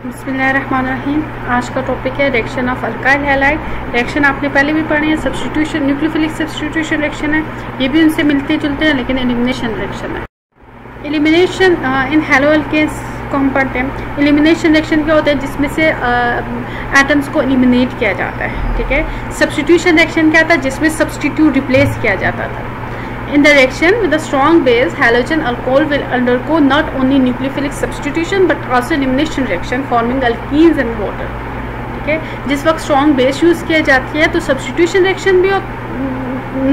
बिस्मिल्लाहिर्रहमानिर्रहीम। आज का टॉपिक है reaction of alkyl halide. Reaction आपने पहले भी पढ़े हैं, सब्स्टिट्यूशन, न्यूक्लियोफिलिक सब्स्टिट्यूशन रिएक्शन है, ये भी उनसे मिलते जुलते हैं, लेकिन एलिमिनेशन रिएक्शन है। एलिमिनेशन इन हैलो अल्केन्स को हम पढ़ते हैं। एलिमिनेशन रिएक्शन क्या होता है, जिसमें से एटम्स को एलिमिनेट किया जाता है, ठीक है। सब्स्टिट्यूशन रिएक्शन क्या था, जिसमें सब्स्टिट्यूट रिप्लेस किया जाता था। In the reaction with a strong base, halogen alcohol will undergo not only nucleophilic substitution but also elimination reaction forming alkenes and water, ठीक है। जिस वक्त स्ट्रॉन्ग बेस यूज़ किया जाती है तो सब्स्टिट्यूशन रिएक्शन भी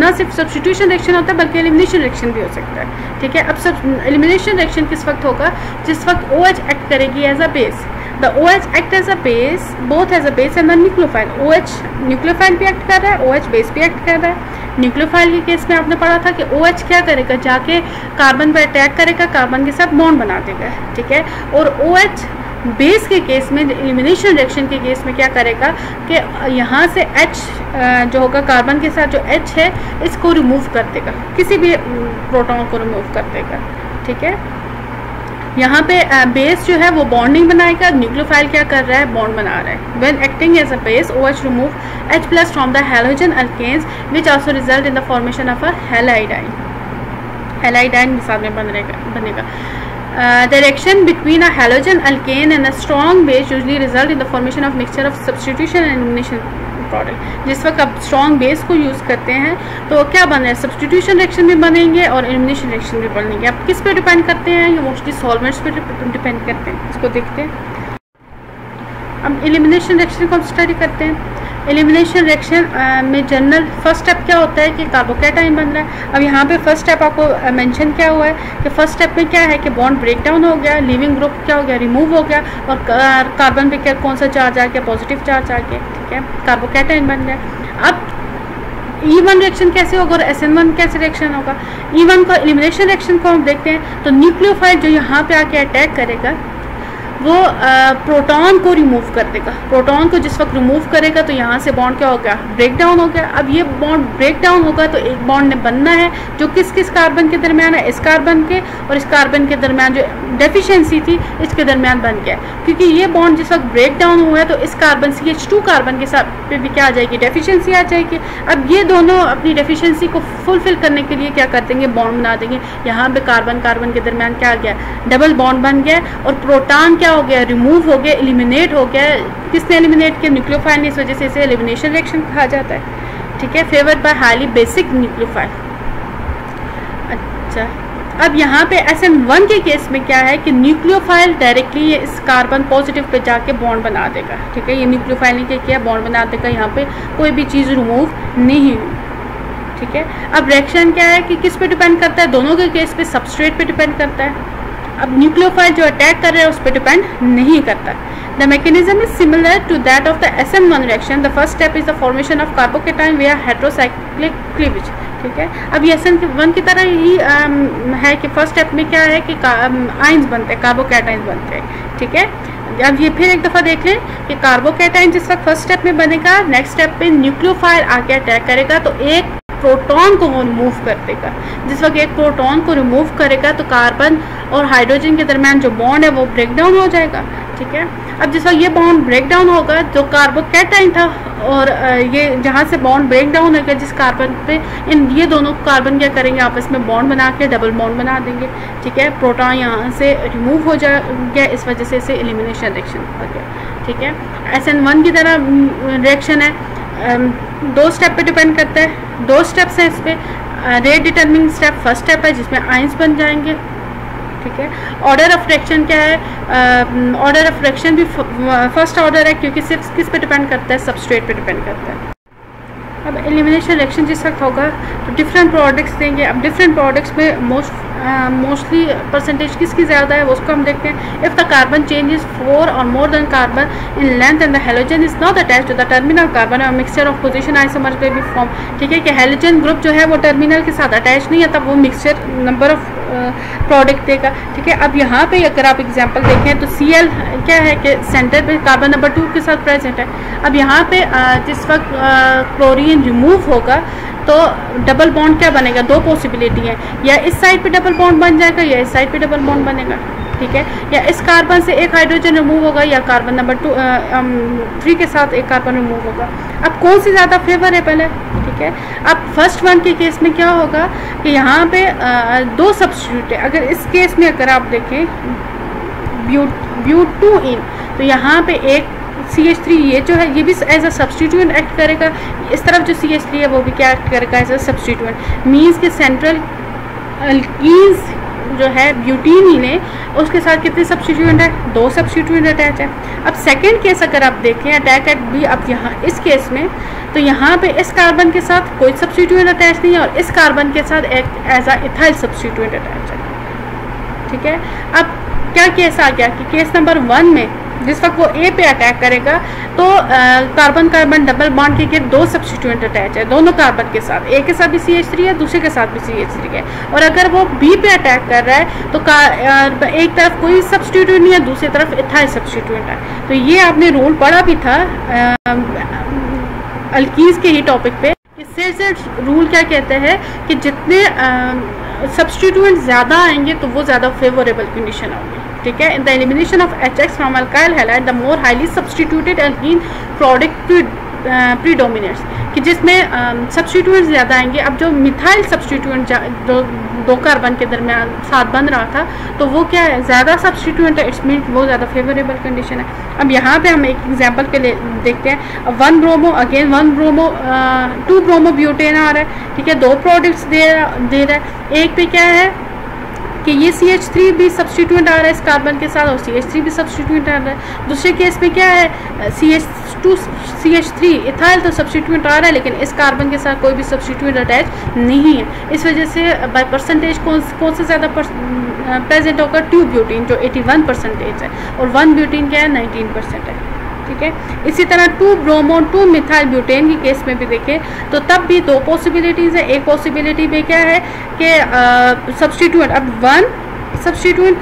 न सिर्फ सब्स्टिट्यूशन रिएक्शन होता है बल्कि एलिमिनेशन रिएक्शन भी हो सकता है, ठीक है। अब सब एलिमिनेशन रिएक्शन किस वक्त होगा, जिस वक्त OH एक्ट करेगी as a base. The OH act as a base, both as a base and a nucleophile. OH nucleophile भी एक्ट कर रहा है, OH बेस भी एक्ट कर रहा है। न्यूक्लियोफाइल के केस में आपने पढ़ा था कि OH क्या करेगा, जाके कार्बन पर अटैक करेगा, कार्बन के साथ बॉन्ड बना देगा, ठीक है। और OH बेस के केस में, एलिमिनेशन रिएक्शन के केस में क्या करेगा कि यहाँ से H जो होगा कार्बन के साथ जो H है इसको रिमूव कर देगा, किसी भी प्रोटॉन को रिमूव कर देगा, ठीक है। यहाँ पे बेस जो है वो बॉन्डिंग बनाएगा, न्यूक्लियोफाइल क्या कर रहा है, बॉन्ड बना रहा है। When acting as a base, OH remove H+ from the halogen alkanes which also result in the formation of a halide. Halide मिसाल में बनेगा। The reaction between a halogen alkane and a strong base usually result in the formation of mixture of substitution and elimination product. जिस वक्त आप strong base को use करते हैं तो क्या बन रहा है, सब्स्टिट्यूशन रिएक्शन भी बनेंगे और एलिमिनेशन रिएक्शन भी बनेंगे। आप किस पे डिपेंड करते हैं, ये मोस्टली सॉल्वेंट्स पे डिपेंड करते हैं। इसको देखते हैं। अब एलिमिनेशन रिएक्शन को हम स्टडी करते हैं। एलिमिनेशन रिएक्शन में जनरल फर्स्ट स्टेप क्या होता है कि कार्बोकैटायन बन रहा है। अब यहाँ पे फर्स्ट स्टेप आपको मेंशन क्या हुआ है कि फर्स्ट स्टेप में क्या है कि बॉन्ड ब्रेक डाउन हो गया, लिविंग ग्रुप क्या हो गया, रिमूव हो गया, और कार्बन पे क्या कौन सा चार्ज आ गया, पॉजिटिव चार्ज आ गया, ठीक है, कार्बोकैटायन बन गया। अब E1 रिएक्शन कैसे होगा और SN1 कैसे रिएक्शन होगा। E1 को एलिमिनेशन रिएक्शन को हम देखते हैं तो न्यूक्लियोफाइल जो यहाँ पे आके अटैक करेगा वो प्रोटॉन को रिमूव कर देगा। प्रोटॉन को जिस वक्त रिमूव करेगा तो यहाँ से बॉन्ड क्या हो गया, ब्रेक डाउन हो गया। अब ये बॉन्ड ब्रेक डाउन होगा तो एक बॉन्ड ने बनना है जो किस किस कार्बन के दरमियान है, इस कार्बन के और इस कार्बन के दरमियान जो डेफिशिएंसी थी इसके दरमियान बन गया। क्योंकि ये बॉन्ड जिस वक्त ब्रेक डाउन हुआ है तो इस कार्बन से H2 कार्बन के साथ पे भी क्या आ जाएगी, डेफिशिएंसी आ जाएगी। अब ये दोनों अपनी डेफिशिएंसी को फुलफिल करने के लिए क्या कर देंगे, बॉन्ड बना देंगे। यहाँ पे कार्बन कार्बन के दरमियान क्या आ गया, डबल बॉन्ड बन गया और प्रोटॉन क्या हो गया, रिमूव हो गया, एलिमिनेट हो गया। किसने एलिमिनेट किया, न्यूक्लियोफाइल ने। इस वजह से इसे एलिमिनेशन रिएक्शन कहा जाता है, ठीक है। Favoured by highly basic nucleophile. अच्छा, अब यहाँ पे SN1 के केस में क्या है कि न्यूक्लियोफाइल डायरेक्टली इस कार्बन पॉजिटिव पे जाके बॉन्ड बना देगा, ठीक है। ये न्यूक्लियोफाइल ने क्या किया, बॉन्ड बना देगा, यहाँ पे कोई भी चीज़ रिमूव नहीं हुई, ठीक है। अब रिएक्शन क्या है कि किस पे डिपेंड करता है, दोनों के केस पे सबस्ट्रेट पे डिपेंड करता है। अब न्यूक्लियोफाइल जो अटैक कर रहा है उस पर डिपेंड नहीं करता। The mechanism is similar to that of the SN1 reaction. The first step is the formation of carbocation via heterocyclic cleavage, ठीक है। अब ये SN1 की तरह ही है कि फर्स्ट स्टेप में क्या है कि आयंस बनते हैं, कार्बोकैटायन बनते हैं, ठीक है। अब ये फिर एक दफ़ा देख लें कि कार्बोकैटायन जिस वक्त फर्स्ट स्टेप में बनेगा, नेक्स्ट स्टेप पे न्यूक्लियोफाइल आके अटैक करेगा तो एक प्रोटॉन को वो रिमूव कर देगा। जिस वक्त एक प्रोटॉन को रिमूव करेगा तो कार्बन और हाइड्रोजन के दरमियान जो बॉन्ड है वो ब्रेक डाउन हो जाएगा, ठीक है। अब जिस वक्त ये बॉन्ड ब्रेक डाउन होगा, जो कार्बोकैटायन था और ये जहाँ से बॉन्ड ब्रेक डाउन होगा जिस कार्बन पे, ये दोनों कार्बन क्या करेंगे, आपस में बॉन्ड बना के डबल बॉन्ड बना देंगे, ठीक है। प्रोटॉन यहाँ से रिमूव हो जाएगा, इस वजह से इसे एलिमिनेशन रिएक्शन हो गया, ठीक है। SN1 की तरह रिएक्शन है, दो स्टेप पे डिपेंड करता है, दो स्टेप्स हैं इस पे। Rate determining step first step है जिसमें आयंस बन जाएंगे, ठीक है। ऑर्डर ऑफ रिएक्शन क्या है, ऑर्डर ऑफ रिएक्शन भी फर्स्ट ऑर्डर है क्योंकि सिर्फ किस पे डिपेंड करता है, सबस्ट्रेट पे डिपेंड करता है। अब एलिमिनेशन रिएक्शन जिस वक्त होगा तो डिफरेंट प्रोडक्ट्स देंगे। अब डिफरेंट प्रोडक्ट्स में मोस्टली परसेंटेज किसकी ज़्यादा है वो उसको हम देखते हैं। इफ़ द कार्बन चेंजेस 4 और more than carbon in length and the halogen is not attached to the terminal carbon और मिक्सचर ऑफ पोजीशन आइसोमर पे भी फॉर्म, ठीक है, कि हेलोजन ग्रुप जो है वो टर्मिनल के साथ अटैच नहीं है, तब वो मिक्सचर नंबर ऑफ प्रोडक्ट देगा, ठीक है। अब यहाँ पे अगर आप एग्जांपल देखें तो Cl क्या है कि सेंटर पे कार्बन नंबर 2 के साथ प्रेजेंट है। अब यहाँ पे जिस वक्त क्लोरीन रिमूव होगा तो डबल बॉन्ड क्या बनेगा, दो पॉसिबिलिटी है, या इस साइड पे डबल बॉन्ड बन जाएगा या इस साइड पे डबल बॉन्ड बनेगा, ठीक है, या इस कार्बन से एक हाइड्रोजन रिमूव होगा या कार्बन नंबर 3 के साथ एक कार्बन रिमूव होगा। अब कौन सी ज़्यादा फेवर है पहले, ठीक है। अब फर्स्ट वन के केस में क्या होगा कि यहाँ पे 2 सब्स्टिट्यूट है। अगर इस केस में अगर आप देखें ब्यूट-2-इन, तो यहाँ पे एक CH3 ये जो है ये भी एज अ सब्स्टिट्यूएंट एक्ट करेगा, इस तरफ जो CH3 है वो भी क्या एक्ट करेगा एज अ सब्स्टिट्यूएंट। मीन्स के सेंट्रल अल्कीन्स जो है ब्यूटीन ही ने उसके साथ कितने सब्स्टिट्यूएंट है, 2 सब्स्टिट्यूएंट अटैच है। अब सेकेंड केस अगर आप देखें अटैक एट बी, अब यहाँ इस केस में तो यहाँ पे इस कार्बन के साथ कोई सब्स्टिट्यूएंट अटैच नहीं है और इस कार्बन के साथ एक as a ethyl substituent attach है, ठीक है। अब क्या केस आ गया कि केस नंबर 1 में जिस वक्त वो ए पे अटैक करेगा तो कार्बन कार्बन डबल बॉन्ड के 2 सब्स्टिट्यूएंट अटैच है दोनों कार्बन के साथ, ए के साथ भी CH3 है, दूसरे के साथ भी CH3 है। और अगर वो बी पे अटैक कर रहा है तो एक तरफ कोई सब्स्टिट्यूएंट नहीं है, दूसरी तरफ इथाइल सब्स्टिट्यूएंट है। तो ये आपने रूल पढ़ा भी था अल्कीन्स के ही टॉपिक पे। इससे रूल क्या कहते हैं कि जितने सब्स्टिट्यूएंट ज़्यादा आएंगे तो वो ज़्यादा फेवरेबल कंडीशन होगी, ठीक है। In the elimination of HX from alkyl halide the more highly substituted alkene product predominates, कि जिसमें सब्स्टिट्यूएंट ज़्यादा आएंगे। अब जो मिथाइल सब्स्टिट्यूएंट दो कार्बन के दरमियान साथ बन रहा था तो वो क्या है, ज़्यादा सब्स्टिट्यूएंट है, इट्स मीन वो ज़्यादा फेवरेबल कंडीशन है। अब यहाँ पे हम एक एग्जांपल के लिए देखते हैं। 1 bromo again 1 bromo 2 bromo butane आ रहा है, ठीक है, 2 प्रोडक्ट्स दे रहा है। एक पे क्या है कि ये CH3 भी सब्स्टिट्यूएंट आ रहा है इस कार्बन के साथ और CH3 भी सब्स्टिट्यूएंट आ रहा है। दूसरे केस में क्या है CH2 CH3 इथाइल तो सब्स्टिट्यूएंट आ रहा है लेकिन इस कार्बन के साथ कोई भी सब्स्टिट्यूएंट अटैच नहीं है। इस वजह से बाय परसेंटेज कौन से ज़्यादा प्रेजेंट होगा, 2 ब्यूटीन जो 81% है और 1 ब्यूटीन क्या है 19% है, ठीक है। इसी तरह 2 ब्रोमो 2 मिथाइल ब्यूटेन के केस में भी देखें तो तब भी 2 पॉसिबिलिटीज़ है। एक पॉसिबिलिटी में क्या है कि सब्स्टिट्यूएंट, अब 1 सब्स्टिट्यूएंट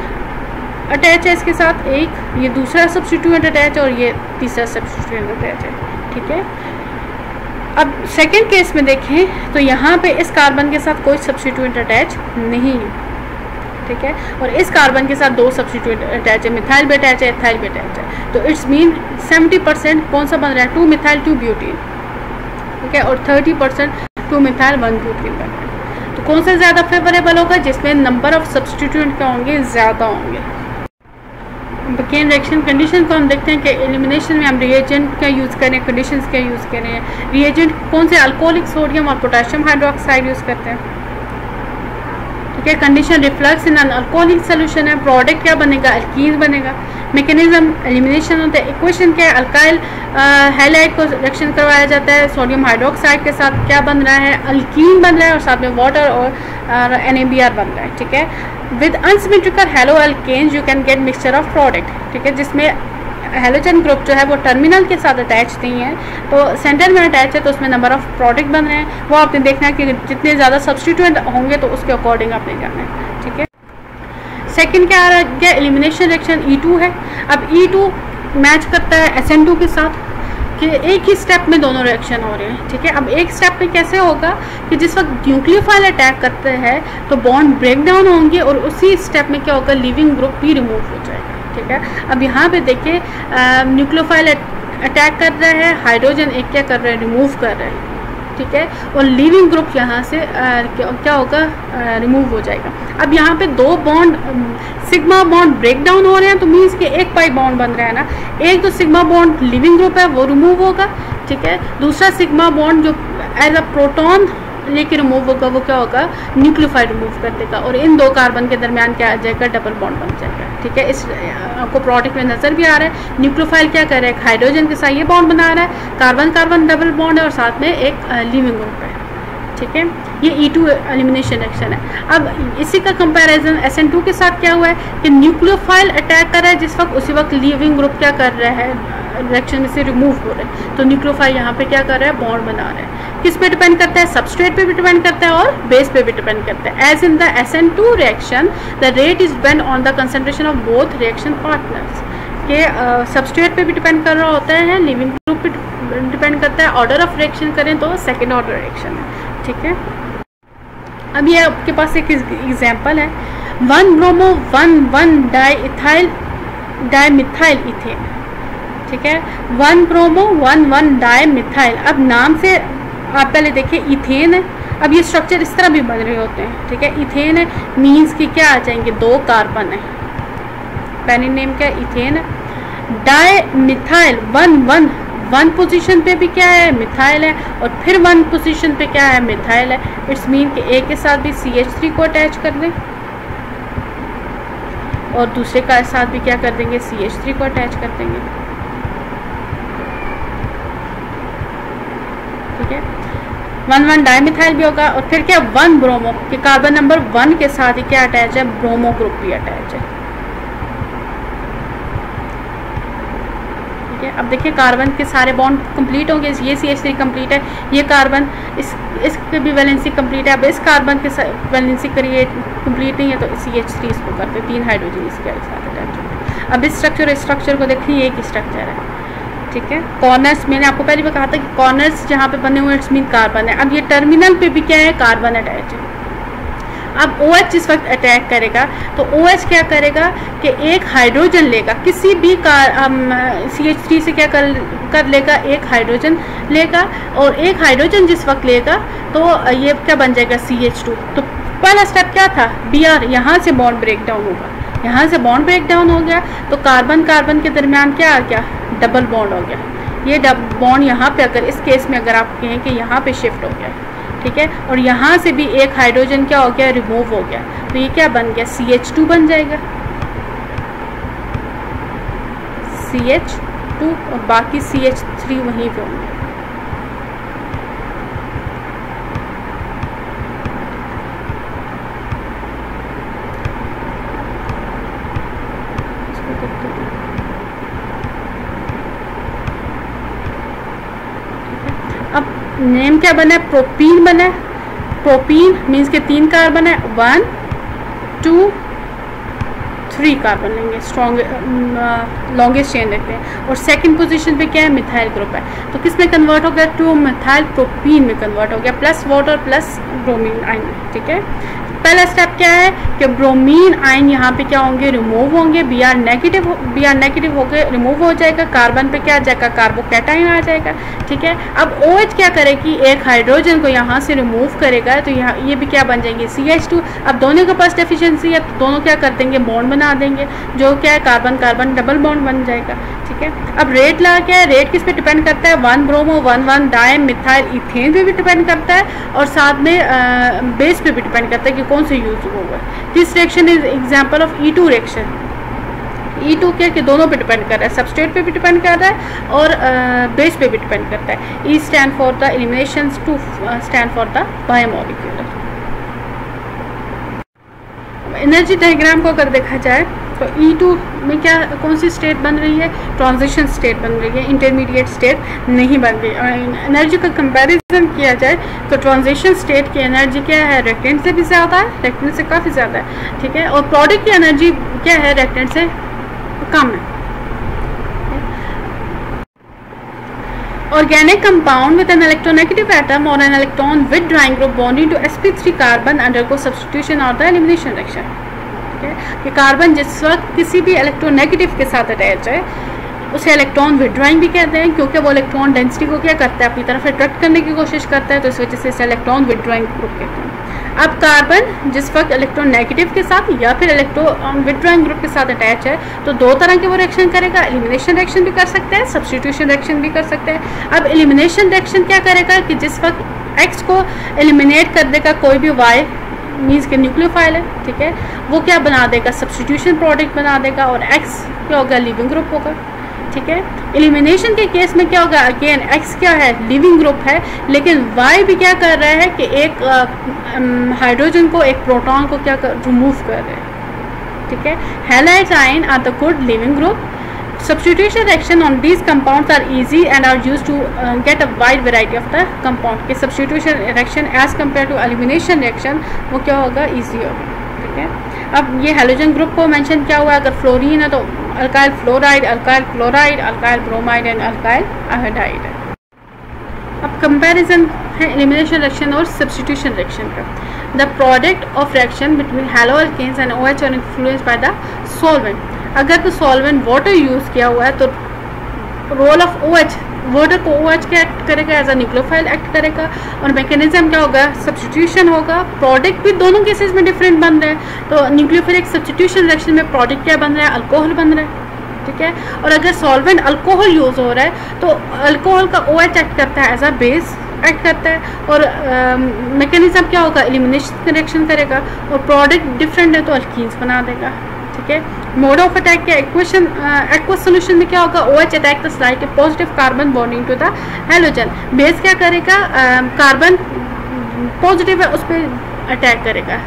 अटैच है इसके साथ, एक ये दूसरा सब्स्टिट्यूएंट अटैच है और ये तीसरा सब्स्टिट्यूएंट अटैच है, ठीक है। अब सेकेंड केस में देखें तो यहाँ पे इस कार्बन के साथ कोई सब्स्टिट्यूएंट अटैच नहीं है, ठीक है, और इस कार्बन के साथ 2 सब्स्टिट्यूएंट अटैच है, मिथाइल भी अटैच है, इथाइल भी अटैच है। तो इट्स मीन 70% कौन सा बन रहा है, 2 मिथाइल 2 ब्यूटीन, ठीक है, और 30% 2 मिथाइल 1 ब्यूटीन बन रहा है। तो कौन सा ज़्यादा फेवरेबल होगा, जिसमें नंबर ऑफ सब्स्टिट्यूएंट क्या होंगे, ज़्यादा होंगे। केन रिएक्शन कंडीशन को हम देखते हैं कि एलिमिनेशन में हम रिएजेंट का यूज़ करें, कंडीशंस क्या यूज़ करें। रिएजेंट कौन से, अल्कोहलिक सोडियम और पोटेशियम हाइड्रोक्साइड यूज़ करते हैं, ठीक है। Condition reflux in an alcoholic solution है, प्रोडक्ट क्या बनेगा, अल्कीन बनेगा। मैकेनिज्म एलिमिनेशन होता है, इक्वेशन क्या है, अल्काइल हैलाइड को रिएक्शन करवाया जाता है सोडियम हाइड्रोक्साइड के साथ, क्या बन रहा है, अल्कीन बन रहा है और साथ में वाटर और NaBr बन रहा है, ठीक है। With unsymmetrical halo alkanes you can get mixture of product, ठीक है, जिसमें हैलोजन ग्रुप जो है वो टर्मिनल के साथ अटैच नहीं है तो सेंटर में अटैच है, तो उसमें नंबर ऑफ प्रोडक्ट बन रहे हैं। वो आपने देखना है कि जितने ज़्यादा सब्स्टिट्यूएंट होंगे तो उसके अकॉर्डिंग आपने जाना है, ठीक है। सेकंड क्या आ गया, एलिमिनेशन रिएक्शन E2 है। अब E2 मैच करता है SN2 के साथ कि एक ही स्टेप में दोनों रिएक्शन हो रहे हैं, ठीक है। अब एक स्टेप में कैसे होगा कि जिस वक्त न्यूक्लियोफाइल अटैक करते हैं तो बॉन्ड ब्रेक डाउन होंगे और उसी स्टेप में क्या होगा, लिविंग ग्रुप भी रिमूव हो जाएगा, ठीक है। अब यहाँ पे देखिए न्यूक्लियोफाइल अटैक कर रहा है, हाइड्रोजन एक क्या कर रहा है, रिमूव कर रहा है, ठीक है, और लिविंग ग्रुप यहाँ से क्या होगा, रिमूव हो जाएगा। अब यहाँ पे 2 bond sigma bond break down हो रहे हैं तो मीन्स कि एक पाई बॉन्ड बन रहा है ना, एक तो सिग्मा बॉन्ड लिविंग ग्रुप है वो रिमूव होगा, ठीक है, दूसरा सिग्मा बॉन्ड जो एज अ प्रोटॉन लेके रिमूव होगा वो क्या होगा, न्यूक्लियोफाइल रिमूव कर देगा और इन 2 कार्बन के दरमियान क्या आ जाएगा, डबल बॉन्ड बन जाएगा, ठीक है। इस आपको प्रोडक्ट में नजर भी आ रहा है, न्यूक्लियोफाइल क्या कर रहा है, हाइड्रोजन के साथ ये बॉन्ड बना रहा है, कार्बन कार्बन डबल बॉन्ड है और साथ में एक लिविंग ग्रुप है, ठीक है। ये E2 एलिमिनेशन रिएक्शन है। अब इसी का कंपैरिजन SN2 के साथ क्या हुआ है कि न्यूक्लियोफाइल अटैक कर रहा है जिस वक्त उसी वक्त लिविंग ग्रुप क्या कर रहा है, रिएक्शन में से रिमूव हो रहा है, तो न्यूक्लियोफाइल यहाँ पे क्या कर रहा है, बॉन्ड बना रहा है। किस पे डिपेंड करता है, सबस्ट्रेट पे भी डिपेंड करता है और बेस पे भी डिपेंड करता है। As in the SN2 reaction the rate is depend on the concentration of both reaction partners, के सबस्ट्रेट पे भी डिपेंड कर रहा होता है, लिविंग ग्रुप पे डिपेंड करता है। ऑर्डर ऑफ रिएक्शन करें तो सेकेंड ऑर्डर रिएक्शन है, ठीक है। अब ये आपके पास एक एग्जाम्पल है। 1 ब्रोमो 1 डाई मिथाइल इथेन, ठीक है। 1 ब्रोमो 1 डाई मिथाइल। अब नाम से आप पहले देखिए इथेन है, अब ये स्ट्रक्चर इस तरह भी बन रहे होते हैं, ठीक है। इथेन है मीन्स कि क्या आ जाएंगे, 2 कार्बन है, पैनी नेम क्या इथेन है। डाई मिथाइल 1 पोजीशन पे भी क्या है, मिथाइल है, और फिर 1 पोजीशन पे क्या है, मिथाइल है। इट्स मीन कि एक के साथ भी CH3 को अटैच कर दें और दूसरे का साथ भी क्या कर देंगे, CH3 को अटैच कर देंगे, ठीक है। 1 डाईमिथाइल भी होगा, और फिर क्या 1 ब्रोमो कि कार्बन नंबर 1 के साथ ही क्या अटैच है, ब्रोमो ग्रुप भी अटैच है, ठीक है। अब देखिए कार्बन के सारे बॉन्ड कंप्लीट होंगे, ये CH3 कंप्लीट है, ये कार्बन इसकी भी वैलेंसी कंप्लीट है। अब इस कार्बन के वैलेंसी कंप्लीट नहीं है तो CH3 इसको करते, 3 हाइड्रोजन इसके साथ अटैच होंगे। अब इस स्ट्रक्चर को देखिए, एक स्ट्रक्चर है, ठीक है। कॉर्नर्स मैंने आपको पहले भी कहा था कि कॉर्नर्स जहाँ पे बने हुए इट्स मीन कार्बन है। अब ये टर्मिनल पे भी क्या है, कार्बन अटैच है। अब OH जिस वक्त अटैक करेगा तो OH क्या करेगा कि एक हाइड्रोजन लेगा, किसी भी CH3 से क्या कर लेगा, एक हाइड्रोजन लेगा, और एक हाइड्रोजन जिस वक्त लेगा तो ये क्या बन जाएगा, CH2। तो पहला स्टेप क्या था, Br, यहाँ से बॉन्ड ब्रेक डाउन होगा, यहाँ से बॉन्ड ब्रेक डाउन हो गया तो कार्बन कार्बन के दरमियान क्या आ गया, डबल बॉन्ड हो गया। ये बॉन्ड यहाँ पे अगर इस केस में अगर आप कहें कि यहाँ पे शिफ्ट हो गया, ठीक है, और यहाँ से भी एक हाइड्रोजन क्या हो गया, रिमूव हो गया, तो ये क्या बन गया, CH2 बन जाएगा, CH2, और बाकी CH3 वहीं पे होंगे। अब नेम क्या बना है, प्रोपीन बना है। प्रोपीन मीन्स के 3 कार्बन है, 1 2 3 कार्बन लेंगे, लॉन्गेस्ट चेन रखते हैं, और सेकंड पोजीशन पे क्या है, मिथाइल ग्रुप है। तो किस में कन्वर्ट हो गया, टू मिथाइल प्रोपीन में कन्वर्ट हो गया, plus water plus bromine ion, ठीक है। पहला स्टेप क्या है कि ब्रोमीन आयन यहाँ पे क्या होंगे, रिमूव होंगे, Br नेगेटिव हो गए, रिमूव हो जाएगा, कार्बन पे क्या आ जाएगा, कार्बोकैटायन आ जाएगा, ठीक है। अब OH क्या करेगी, एक हाइड्रोजन को यहाँ से रिमूव करेगा, तो यहाँ ये भी क्या बन जाएंगे, CH2। अब दोनों के पास डेफिशिएंसी है तो दोनों क्या कर देंगे, बॉन्ड बना देंगे, जो क्या है कार्बन कार्बन डबल बॉन्ड बन जाएगा, ठीक है। अब रेट ला क्या है, रेट किस पे डिपेंड करता है, 1 ब्रोमो 1 डाई मिथाइल इथेन पे भी डिपेंड करता है, और साथ में बेस पे भी डिपेंड करता है कि कौन से यूज हुआ है। This reaction is example of E2 reaction. E2 क्या कि दोनों पे डिपेंड कर रहा है, सबस्ट्रेट पे भी डिपेंड कर रहा है और बेस पे भी डिपेंड करता है। E stand for the elimination, 2 stand for the bimolecular. Energy diagram को अगर देखा जाए तो E2 में क्या कौन सी स्टेट बन रही है, ट्रांजिशन स्टेट बन रही है, इंटरमीडिएट स्टेट नहीं बन रही। और एनर्जी का कंपैरिजन किया जाए तो ट्रांजिशन स्टेट की एनर्जी क्या है, रिएक्टेंट से भी ज़्यादा है, रिएक्टेंट से काफ़ी ज़्यादा है, ठीक है। और प्रोडक्ट की एनर्जी क्या है, रिएक्टेंट से कम है। Organic compound with an electronegative atom or an electron withdrawing group bonding to sp3 carbon undergo substitution or the elimination reaction। ठीक है कि कार्बन जिस वक्त किसी भी इलेक्ट्रोनेगेटिव के साथ अटैच है उसे इलेक्ट्रॉन विड्रॉइंग भी कहते हैं, क्योंकि वो इलेक्ट्रॉन डेंसिटी को क्या करता है, अपनी तरफ अट्रैक्ट करने की कोशिश करता है, तो इस वजह से इसे इलेक्ट्रॉन विड्रॉइंग ग्रुप कहते हैं। अब कार्बन जिस वक्त इलेक्ट्रॉन नेगेटिव के साथ या फिर इलेक्ट्रॉन विड्रॉइंग ग्रुप के साथ अटैच है तो 2 तरह के वो रिएक्शन करेगा, एलिमिनेशन रिएक्शन भी कर सकते हैं, सब्स्टिट्यूशन रिएक्शन भी कर सकते हैं। अब एलिमिनेशन रिएक्शन क्या करेगा कि जिस वक्त एक्स को एलिमिनेट कर देगा कोई भी वाई मीन्स के न्यूक्लियोफाइल है, ठीक है, वो क्या बना देगा, सब्स्टिट्यूशन प्रोडक्ट बना देगा और एक्स क्या होगा, लिविंग ग्रुप होगा, ठीक है। एलिमिनेशन के केस में क्या होगा, अगेन एक्स क्या है, लिविंग ग्रुप है, लेकिन वाई भी क्या कर रहा है कि एक हाइड्रोजन को, एक प्रोटॉन को क्या रिमूव कर रहे हैं, ठीक है। Halides ion are the good leaving group. Substitution reaction on these compounds are easy and are used to get a wide variety of the compound। के substitution reaction as compared to elimination reaction वो क्या होगा, easy होगा, ठीक है। अब ये halogen group को मेंशन क्या हुआ है, अगर फ्लोरीन है तो alkyl fluoride, alkyl chloride, alkyl bromide and alkyl iodide है। अब कंपैरिजन है एलिमिनेशन रिएक्शन और सब्स्टिट्यूशन रिएक्शन का। The product of reaction between haloalkanes and OH are influenced by the solvent. अगर तो सॉल्वेंट वाटर यूज़ किया हुआ है तो रोल ऑफ OH, वाटर को OH क्या एक्ट करेगा, एज अ न्यूक्लियोफाइल एक्ट करेगा, और मैकेनिज्म क्या होगा, सब्स्टिट्यूशन होगा। प्रोडक्ट भी दोनों केसेस में डिफरेंट बन रहे हैं, तो न्यूक्लियोफिलिक सब्स्टिट्यूशन रिएक्शन में प्रोडक्ट क्या बन रहा है, अल्कोहल बन रहा है, ठीक है। और अगर सॉल्वेंट अल्कोहल यूज़ हो रहा है तो अल्कोहल का OH एक्ट करता है, एज अ बेस एक्ट करता है, और मैकेनिज्म क्या होगा, एलिमिनेशन रिएक्शन करेगा, और प्रोडक्ट डिफरेंट है तो अल्कीन्स बना देगा, ठीक है। मोड ऑफ अटैक के एक्वस सोल्यूशन में क्या होगा, OH attack the slight positive carbon bonding to the halogen. Base क्या करेगा, कार्बन पॉजिटिव है उस पर अटैक करेगा,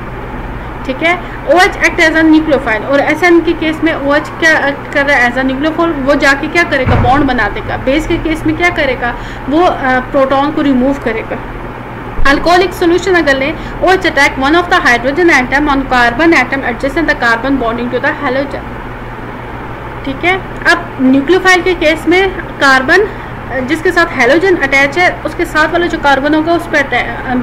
ठीक है। OH act as a nucleophile, और SN के केस में OH क्या एक्ट कर रहा है, एज अ न्यूक्लियोफाइल, वो जाके क्या करेगा, बॉन्ड बना देगा। बेस के केस में क्या करेगा, वो प्रोटॉन को रिमूव करेगा। अल्कोहलिक सोल्यूशन अगर लें, OH attack one of the hydrogen atom on carbon atom adjacent the carbon bonding to the halogen, ठीक है। अब न्यूक्लियोफाइल के केस में कार्बन जिसके साथ हैलोजन अटैच है उसके साथ वाला जो कार्बन होगा उस पर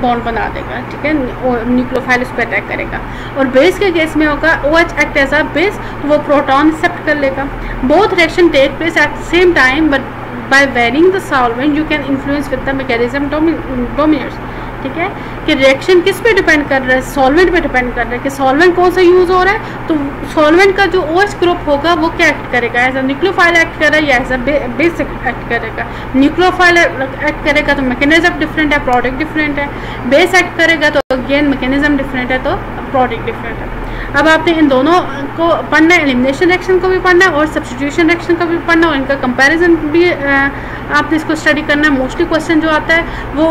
बॉन्ड बना देगा, ठीक है, न्यूक्लियोफाइल उस पर अटैक करेगा। और बेस के केस में होगा OH act as a base, तो वो प्रोटॉन एक्सेप्ट कर लेगा। Both reaction take place at same time but by varying the solvent you can influence with the mechanism dominates, ठीक है। कि रिएक्शन किस पे डिपेंड कर रहा है, सॉल्वेंट पे डिपेंड कर रहा है कि सॉल्वेंट कौन सा यूज हो रहा है। तो सॉल्वेंट का जो OH ग्रुप होगा वो क्या एक्ट करेगा, एज अ न्यूक्लियोफाइल एक्ट कर रहा है या एज अ बेस एक्ट करेगा। न्यूक्लियोफाइल एक्ट करेगा तो मैकेनिज्म डिफरेंट है, प्रोडक्ट डिफरेंट है। बेस एक्ट करेगा तो अगेन मैकेनिज्म डिफरेंट है तो प्रोडक्ट डिफरेंट है। अब आपने इन दोनों को पढ़ना है, एलिमिनेशन रिएक्शन को भी पढ़ना है और सब्स्टिट्यूशन रिएक्शन का भी पढ़ना है, और इनका कंपैरिजन भी आपने इसको स्टडी करना है। मोस्टली क्वेश्चन जो आता है वो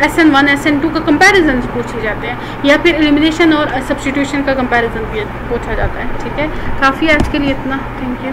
SN1 SN2 का कंपैरिजन पूछे जाते हैं, या फिर एलिमिनेशन और सब्स्टिट्यूशन का कंपैरिजन भी पूछा जाता है, ठीक है। काफ़ी आज के लिए इतना, थैंक यू।